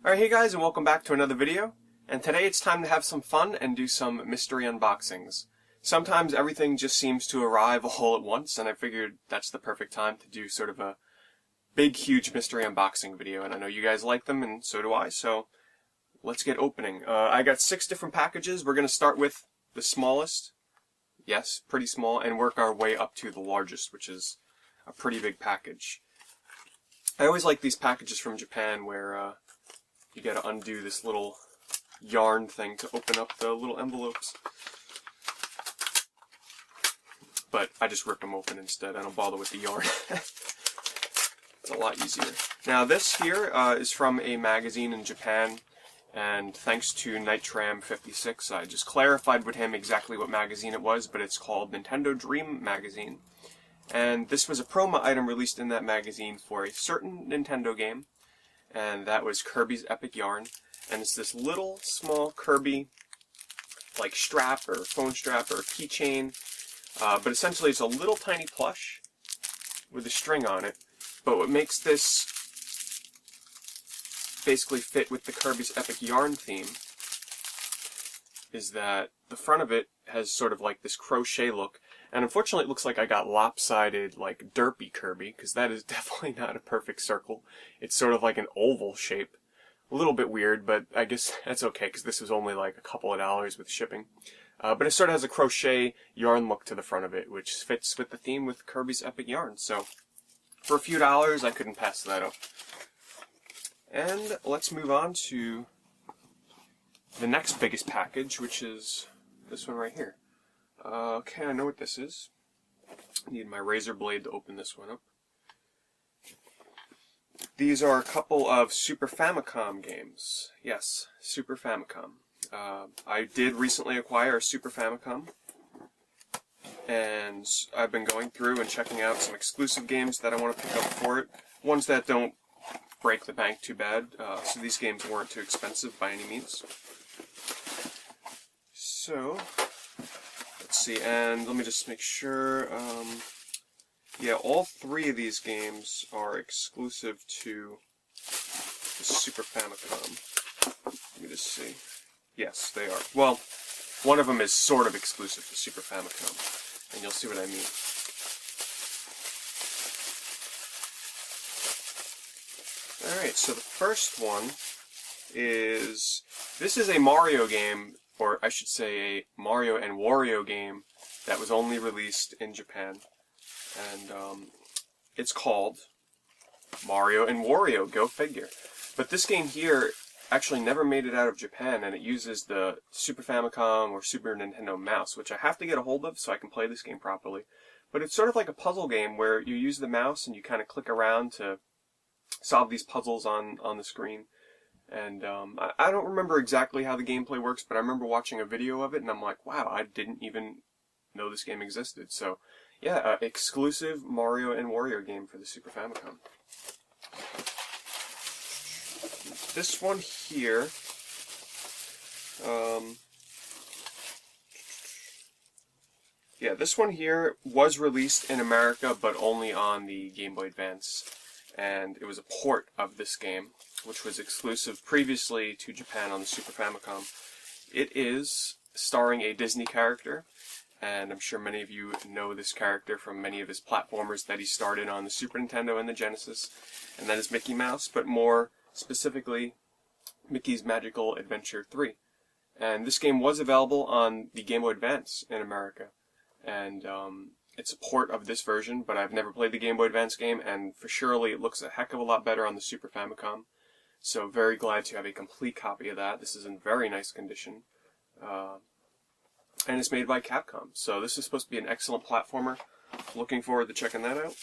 Alright, hey guys, and welcome back to another video. And today it's time to have some fun and do some mystery unboxings. Sometimes everything just seems to arrive all at once, and I figured that's the perfect time to do sort of a big, huge mystery unboxing video. And I know you guys like them, and so do I, so let's get opening. I got 6 different packages. We're going to start with the smallest, yes, pretty small, and work our way up to the largest, which is a pretty big package. I always like these packages from Japan where you gotta undo this little yarn thing to open up the little envelopes. But I just rip them open instead. I don't bother with the yarn. It's a lot easier. Now this here is from a magazine in Japan, and thanks to Nitram56, I just clarified with him exactly what magazine it was, but it's called Nintendo Dream Magazine. And this was a promo item released in that magazine for a certain Nintendo game, and that was Kirbys Epic Yarn. And it's this little small Kirby like strap or phone strap or keychain, but essentially it's a little tiny plush with a string on it. But what makes this basically fit with the Kirbys Epic Yarn theme is that the front of it has sort of like this crochet look. And unfortunately it looks like I got lopsided, like derpy Kirby, because that is definitely not a perfect circle. It's sort of like an oval shape. A little bit weird, but I guess that's okay, because this was only like a couple of dollars with shipping. But it sort of has a crochet yarn look to the front of it, which fits with the theme with Kirbys Epic Yarn. So for a few dollars, I couldn't pass that up. And let's move on to the next biggest package, which is this one right here. Okay, I know what this is. I need my razor blade to open this one up. These are a couple of Super Famicom games. Yes, Super Famicom. I did recently acquire a Super Famicom, and I've been going through and checking out some exclusive games that I want to pick up for it. Ones that don't break the bank too bad, so these games weren't too expensive by any means. So let's see, and let me just make sure, yeah, all 3 of these games are exclusive to the Super Famicom. Let me just see. Yes, they are. Well, one of them is sort of exclusive to Super Famicom, and you'll see what I mean. Alright, so the first one is, this is a Mario game, or I should say a Mario and Wario game that was only released in Japan. And it's called Mario and Wario, go figure. But this game here actually never made it out of Japan, and it uses the Super Famicom or Super Nintendo mouse, which I have to get a hold of so I can play this game properly. But it's sort of like a puzzle game where you use the mouse and you kind of click around to solve these puzzles on the screen. And I don't remember exactly how the gameplay works, but I remember watching a video of it, and I'm like, wow, I didn't even know this game existed. So, yeah, exclusive Mario and Wario game for the Super Famicom. This one here, yeah, this one here was released in America, but only on the Game Boy Advance. And it was a port of this game, which was exclusive previously to Japan on the Super Famicom. It is starring a Disney character, and I'm sure many of you know this character from many of his platformers that he started on the Super Nintendo and the Genesis, and that is Mickey Mouse, but more specifically, Mickey's Magical Adventure 3. And this game was available on the Game Boy Advance in America, and it's a port of this version, but I've never played the Game Boy Advance game, and for surely it looks a heck of a lot better on the Super Famicom. So very glad to have a complete copy of that. This is in very nice condition. And it's made by Capcom. So this is supposed to be an excellent platformer. Looking forward to checking that out.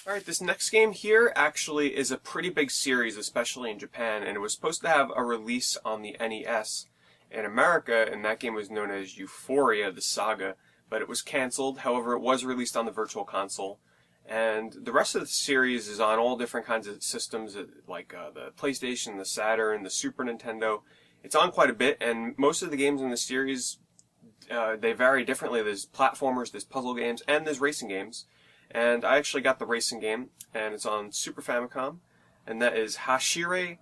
Alright, this next game here actually is a pretty big series, especially in Japan, and it was supposed to have a release on the NES in America, and that game was known as Euphoria, the Saga. But it was cancelled. However, it was released on the Virtual Console. And the rest of the series is on all different kinds of systems, like the PlayStation, the Saturn, the Super Nintendo. It's on quite a bit, and most of the games in the series, they vary differently. There's platformers, there's puzzle games, and there's racing games. And I actually got the racing game, and it's on Super Famicom, and that is Hashire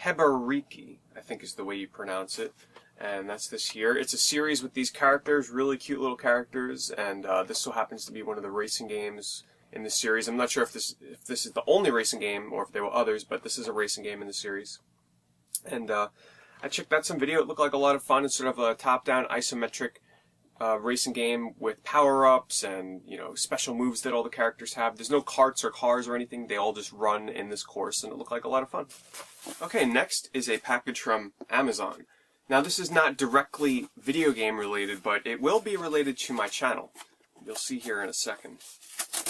Heba Racing, I think is the way you pronounce it. And that's this here. It's a series with these characters, really cute little characters, and this so happens to be one of the racing games in the series. I'm not sure if this is the only racing game or if there were others, but this is a racing game in the series. And I checked out some video. It looked like a lot of fun. It's sort of a top-down isometric racing game with power-ups and, you know, special moves that all the characters have. There's no carts or cars or anything. They all just run in this course, and it looked like a lot of fun. Okay, next is a package from Amazon. Now, this is not directly video game related, but it will be related to my channel. You'll see here in a second.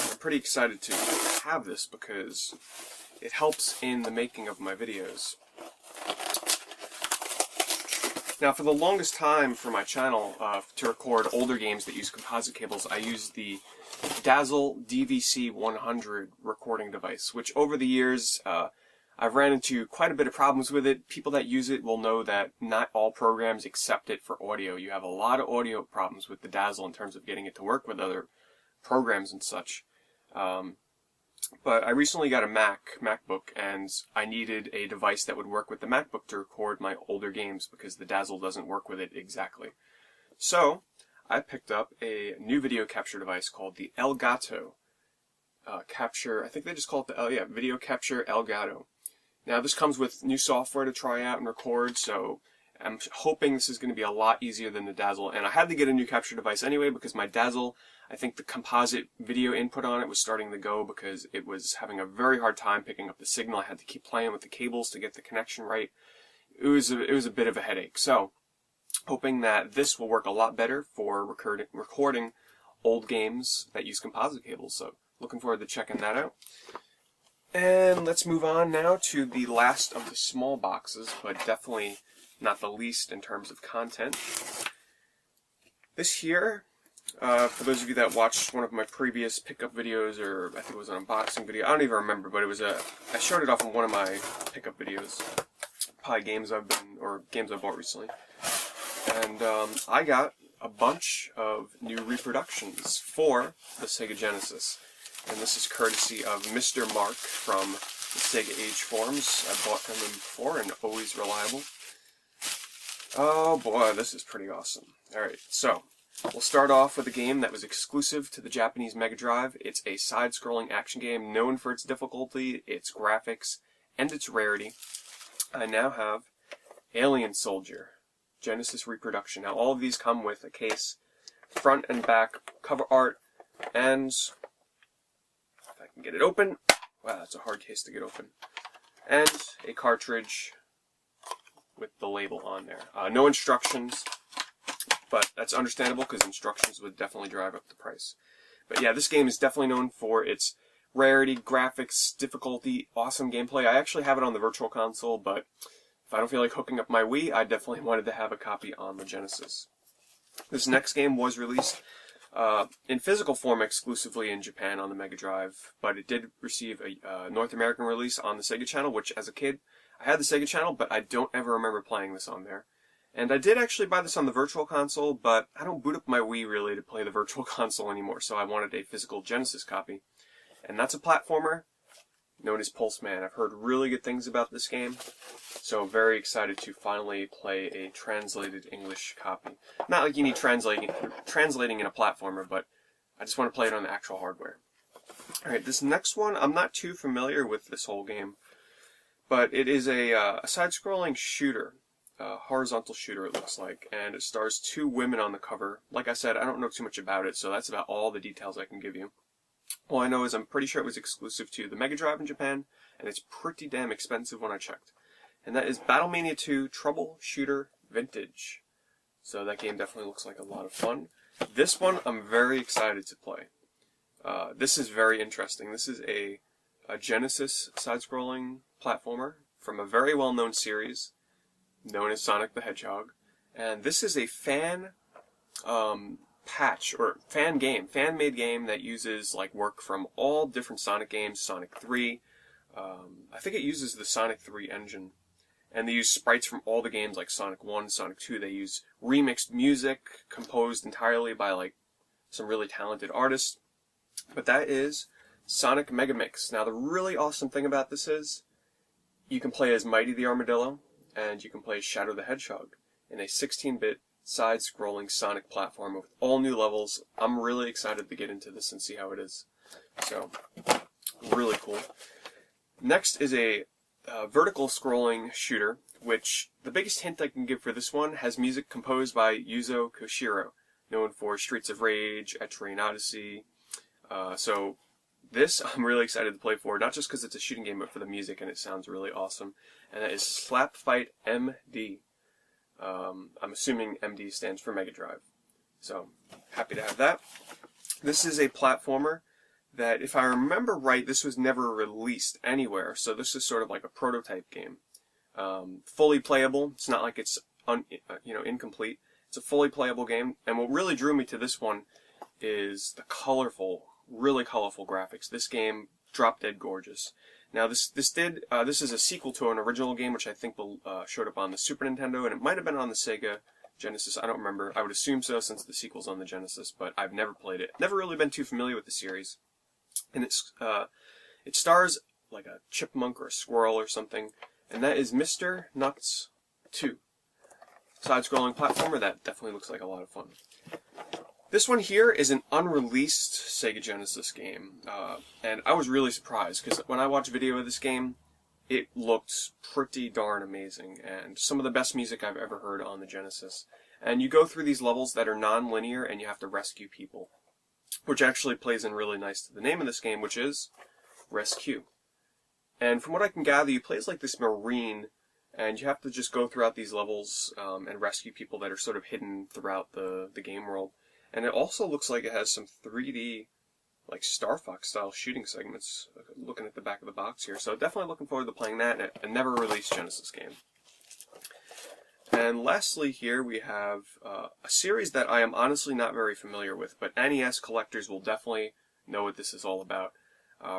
I'm pretty excited to have this because it helps in the making of my videos. Now, for the longest time for my channel, to record older games that use composite cables, I used the Dazzle DVC100 recording device, which over the years, I've ran into quite a bit of problems with it. People that use it will know that not all programs accept it for audio. You have a lot of audio problems with the Dazzle in terms of getting it to work with other programs and such. But I recently got a MacBook, and I needed a device that would work with the MacBook to record my older games because the Dazzle doesn't work with it exactly. So I picked up a new video capture device called the Elgato Capture. I think they just call it the Video Capture Elgato. Now this comes with new software to try out and record, so I'm hoping this is going to be a lot easier than the Dazzle. And I had to get a new capture device anyway because my Dazzle, I think the composite video input on it was starting to go because it was having a very hard time picking up the signal. I had to keep playing with the cables to get the connection right. It was a bit of a headache. So, hoping that this will work a lot better for recording old games that use composite cables. So, looking forward to checking that out. And let's move on now to the last of the small boxes, but definitely not the least in terms of content. This here, for those of you that watched one of my previous pickup videos, or I think it was an unboxing video, I don't even remember, but it was I showed it off in one of my pickup videos, probably games I've bought recently. And I got a bunch of new reproductions for the Sega Genesis. And this is courtesy of Mr. Mark from the Sega Age forums. I've bought from him before and always reliable. Oh boy, this is pretty awesome. Alright, so we'll start off with a game that was exclusive to the Japanese Mega Drive. It's a side-scrolling action game known for its difficulty, its graphics, and its rarity. I now have Alien Soldier, Genesis reproduction. Now all of these come with a case, front and back cover art, and if I can get it open, wow, that's a hard case to get open, and a cartridge with the label on there. No instructions, but that's understandable because instructions would definitely drive up the price. But yeah, this game is definitely known for its rarity, graphics, difficulty, awesome gameplay. I actually have it on the Virtual Console, but if I don't feel like hooking up my Wii, I definitely wanted to have a copy on the Genesis. This next game was released in physical form exclusively in Japan on the Mega Drive, but it did receive a North American release on the Sega Channel, which as a kid, I had the Sega Channel, but I don't ever remember playing this on there. And I did actually buy this on the Virtual Console, but I don't boot up my Wii really to play the Virtual Console anymore, so I wanted a physical Genesis copy. And that's a platformer known as Pulseman. I've heard really good things about this game, so very excited to finally play a translated English copy. Not like you need translating in a platformer, but I just want to play it on the actual hardware. Alright, this next one, I'm not too familiar with this whole game, but it is a side-scrolling shooter, horizontal shooter it looks like, and it stars two women on the cover. Like I said, I don't know too much about it, so that's about all the details I can give you. All I know is I'm pretty sure it was exclusive to the Mega Drive in Japan, and it's pretty damn expensive when I checked. And that is Battlemania 2 Troubleshooter Vintage. So that game definitely looks like a lot of fun. This one I'm very excited to play. This is very interesting. This is a Genesis side-scrolling platformer from a very well-known series known as Sonic the Hedgehog. And this is a fan fan-made game that uses like work from all different Sonic games, Sonic 3. I think it uses the Sonic 3 engine. And they use sprites from all the games like Sonic 1, Sonic 2. They use remixed music composed entirely by like some really talented artists. But that is Sonic Mega Mix. Now the really awesome thing about this is you can play as Mighty the Armadillo, and you can play as Shadow the Hedgehog in a 16-bit side-scrolling Sonic platform with all new levels. I'm really excited to get into this and see how it is. So, really cool. Next is a vertical scrolling shooter, which the biggest hint I can give for this one has music composed by Yuzo Koshiro, known for Streets of Rage, Etrian Odyssey. So this I'm really excited to play for, not just because it's a shooting game, but for the music, and it sounds really awesome. And that is Slap Fight MD. I'm assuming MD stands for Mega Drive. So, happy to have that. This is a platformer that, if I remember right, this was never released anywhere, so this is sort of like a prototype game. Fully playable. It's not like it's incomplete. It's a fully playable game, and what really drew me to this one is the really colorful graphics. This game, drop dead gorgeous. Now this is a sequel to an original game, which I think showed up on the Super Nintendo, and it might have been on the Sega Genesis. I don't remember. I would assume so, since the sequel's on the Genesis, but I've never played it. Never really been too familiar with the series. And it stars like a chipmunk or a squirrel or something, and that is Mr. Nuts 2. Side-scrolling platformer that definitely looks like a lot of fun. This one here is an unreleased Sega Genesis game, and I was really surprised, because when I watched video of this game, it looked pretty darn amazing, and some of the best music I've ever heard on the Genesis. And you go through these levels that are non-linear, and you have to rescue people, which actually plays in really nice to the name of this game, which is Rescue. And from what I can gather, you play as like this Marine, and you have to just go throughout these levels and rescue people that are sort of hidden throughout the game world. And it also looks like it has some 3D, like Star Fox style shooting segments, looking at the back of the box here. So definitely looking forward to playing that, a never released Genesis game. And lastly here we have a series that I am honestly not very familiar with, but NES collectors will definitely know what this is all about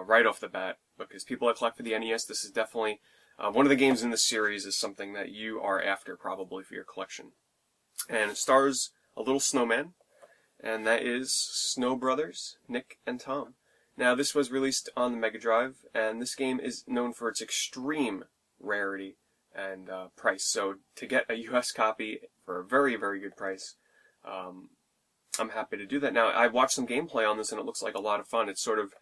right off the bat, because people that collect for the NES, this is definitely one of the games in this series is something that you are after probably for your collection. And it stars a little snowman, and that is Snow Brothers, Nick and Tom. Now this was released on the Mega Drive, and this game is known for its extreme rarity and price. So to get a US copy for a very, very good price, I'm happy to do that. Now I watched some gameplay on this, and it looks like a lot of fun. It's sort of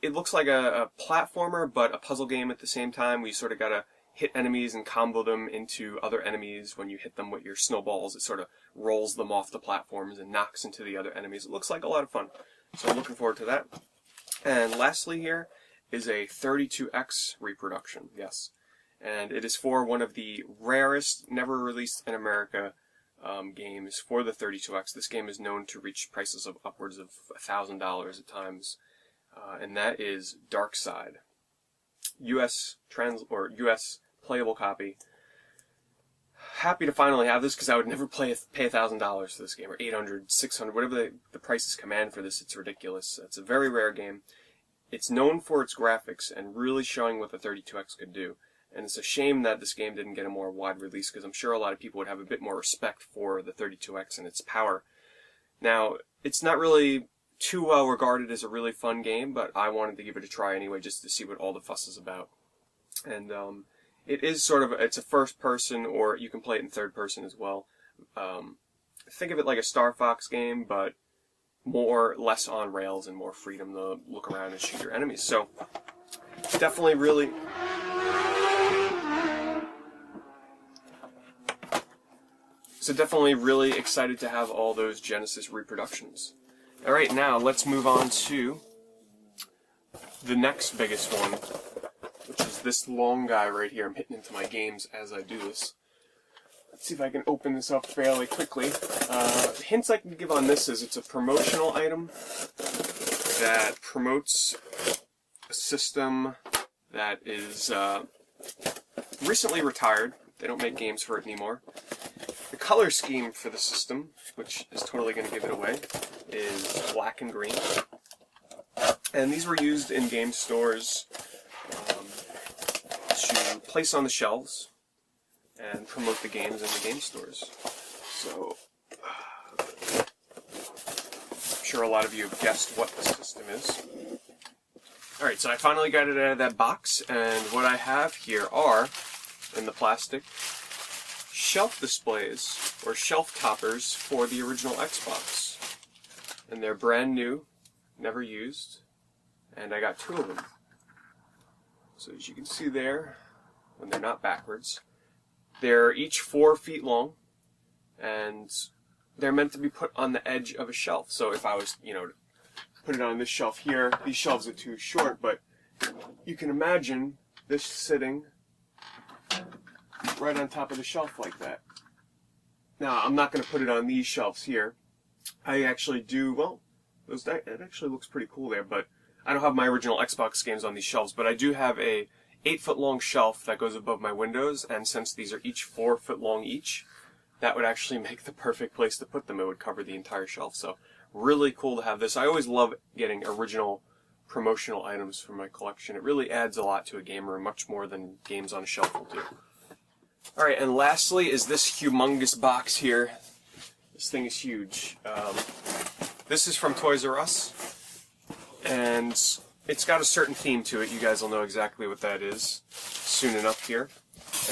it looks like a platformer, but a puzzle game at the same time. We sort of gotta hit enemies and combo them into other enemies. When you hit them with your snowballs, it sort of rolls them off the platforms and knocks into the other enemies. It looks like a lot of fun, so I'm looking forward to that. And lastly here is a 32X reproduction, yes. And it is for one of the rarest, never released in America games for the 32X. This game is known to reach prices of upwards of $1,000 at times, and that is Darkseid. US playable copy. Happy to finally have this, because I would never pay $1,000 for this game, or $800, $600, whatever the prices command for this. It's ridiculous. It's a very rare game. It's known for its graphics and really showing what the 32X could do. And it's a shame that this game didn't get a more wide release, because I'm sure a lot of people would have a bit more respect for the 32X and its power. Now, it's not really too well regarded as a really fun game, but I wanted to give it a try anyway, just to see what all the fuss is about. And it is sort of, it's a first person, or you can play it in third person as well. Think of it like a Star Fox game, but less on rails and more freedom to look around and shoot your enemies. So definitely really excited to have all those Genesis reproductions. Alright, now let's move on to the next biggest one, which is this long guy right here. I'm hitting into my games as I do this. Let's see if I can open this up fairly quickly. Hints I can give on this is it's a promotional item that promotes a system that is recently retired. They don't make games for it anymore. The color scheme for the system, which is totally going to give it away, is black and green. And these were used in game stores to place on the shelves and promote the games in the game stores. So, I'm sure a lot of you have guessed what the system is. Alright, so I finally got it out of that box, and what I have here are, in the plastic, shelf displays, or shelf toppers for the original Xbox. And they're brand new, never used, and I got 2 of them. So as you can see there, when they're not backwards, they're each 4 feet long, and they're meant to be put on the edge of a shelf. So if I was, to put it on this shelf here, these shelves are too short, but you can imagine this sitting right on top of the shelf like that. Now, I'm not going to put it on these shelves here. I actually do, well, it actually looks pretty cool there, but I don't have my original Xbox games on these shelves, but I do have a 8-foot long shelf that goes above my windows, and since these are each 4 foot long each, that would actually make the perfect place to put them. It would cover the entire shelf, so really cool to have this. I always love getting original promotional items for my collection. It really adds a lot to a game room, much more than games on a shelf will do. Alright, and lastly is this humongous box here. This thing is huge. This is from Toys R Us, and it's got a certain theme to it. You guys will know exactly what that is soon enough here.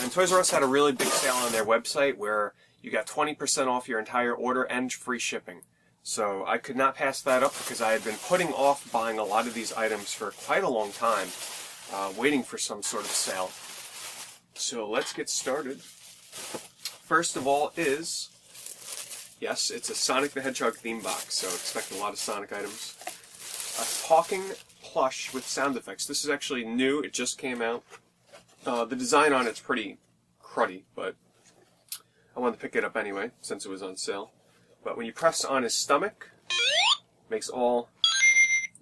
And Toys R Us had a really big sale on their website where you got 20% off your entire order and free shipping. So I could not pass that up because I had been putting off buying a lot of these items for quite a long time, waiting for some sort of sale. So let's get started. First of all is, yes, it's a Sonic the Hedgehog theme box, so expect a lot of Sonic items. A talking plush with sound effects. This is actually new, it just came out. The design on it's pretty cruddy, but I wanted to pick it up anyway, since it was on sale. But when you press on his stomach, it makes all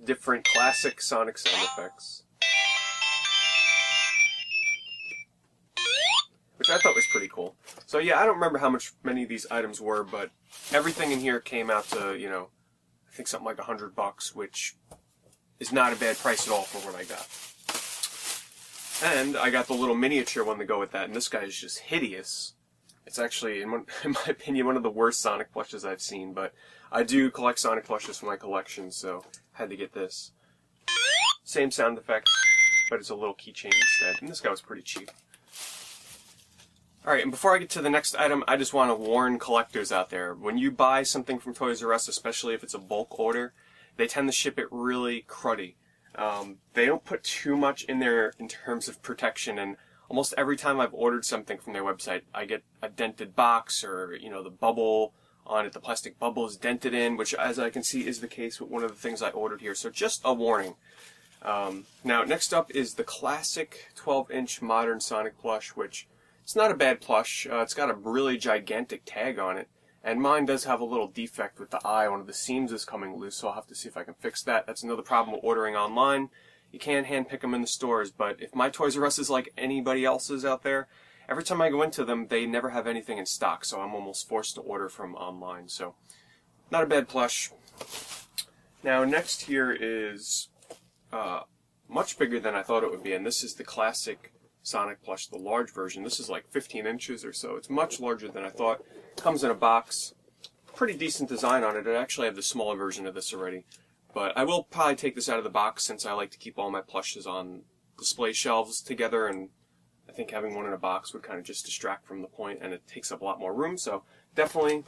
different classic Sonic sound effects. Which I thought was pretty cool. So yeah, I don't remember how many of these items were, but everything in here came out to, I think something like $100, which is not a bad price at all for what I got. And I got the little miniature one to go with that, and this guy is just hideous. It's actually, in my opinion, one of the worst Sonic plushes I've seen, but I do collect Sonic plushes for my collection, so had to get this. Same sound effects, but it's a little keychain instead, and this guy was pretty cheap. Alright, and before I get to the next item, I just want to warn collectors out there. When you buy something from Toys R Us, especially if it's a bulk order, they tend to ship it really cruddy. They don't put too much in there in terms of protection, and almost every time I've ordered something from their website, I get a dented box, or, the bubble on it, the plastic bubble is dented in, which, as I can see, is the case with one of the things I ordered here. So just a warning. Now, next up is the classic 12-inch modern Sonic plush, which it's not a bad plush. It's got a really gigantic tag on it, and mine does have a little defect with the eye. One of the seams is coming loose, so I'll have to see if I can fix that. That's another problem with ordering online. You can hand-pick them in the stores, but if my Toys R Us is like anybody else's out there, every time I go into them, they never have anything in stock, so I'm almost forced to order from online. So, not a bad plush. Now, next here is much bigger than I thought it would be, and this is the classic Sonic plush, the large version. This is like 15 inches or so. It's much larger than I thought. Comes in a box. Pretty decent design on it. I actually have the smaller version of this already. But I will probably take this out of the box since I like to keep all my plushes on display shelves together, and I think having one in a box would kind of just distract from the point, and it takes up a lot more room. So definitely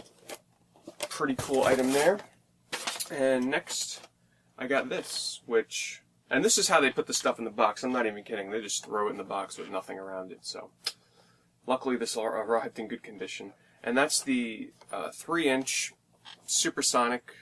pretty cool item there. And next I got this, which, and this is how they put the stuff in the box. I'm not even kidding. They just throw it in the box with nothing around it. So luckily this arrived in good condition. And that's the 3-inch Supersonic,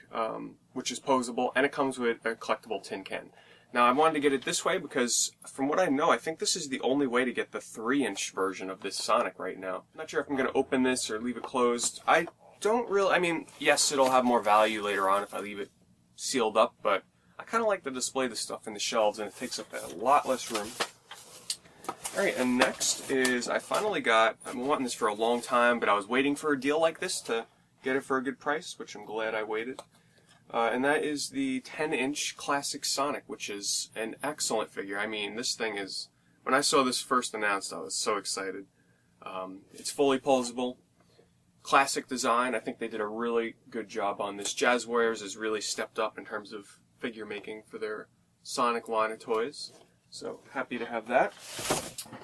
which is posable, and it comes with a collectible tin can. Now, I wanted to get it this way because, from what I know, I think this is the only way to get the 3-inch version of this Sonic right now. I'm not sure if I'm going to open this or leave it closed. I don't really, I mean, yes, it'll have more value later on if I leave it sealed up, but I kind of like to display this stuff in the shelves, and it takes up a lot less room. Alright, and next is, I finally got, I've been wanting this for a long time, but I was waiting for a deal like this to get it for a good price, which I'm glad I waited. And that is the 10-inch Classic Sonic, which is an excellent figure. I mean, this thing is, when I saw this first announced, I was so excited. It's fully posable, classic design. I think they did a really good job on this. Jazz Warriors has really stepped up in terms of figure making for their Sonic line of toys. So happy to have that.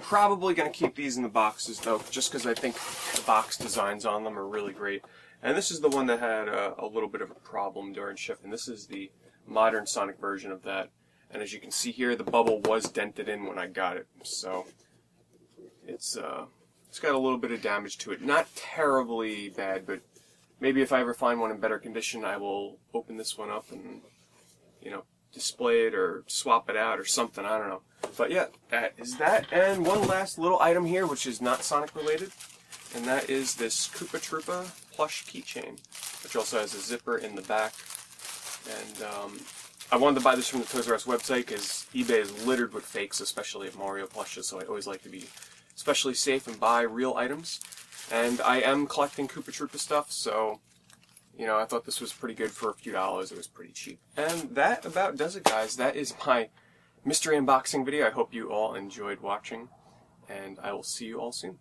Probably going to keep these in the boxes though, just because I think the box designs on them are really great. And this is the one that had a little bit of a problem during shipping. This is the modern Sonic version of that. And as you can see here, the bubble was dented in when I got it. So it's got a little bit of damage to it. Not terribly bad, but maybe if I ever find one in better condition, I will open this one up and, you know, display it or swap it out or something. I don't know. But yeah, that is that. And one last little item here, which is not Sonic related, and that is this Koopa Troopa plush keychain, which also has a zipper in the back. And I wanted to buy this from the Toys R Us website because eBay is littered with fakes, especially of Mario plushes, so I always like to be especially safe and buy real items. And I am collecting Koopa Troopa stuff, so, you know, I thought this was pretty good for a few dollars. It was pretty cheap. And that about does it, guys. That is my mystery unboxing video. I hope you all enjoyed watching, and I will see you all soon.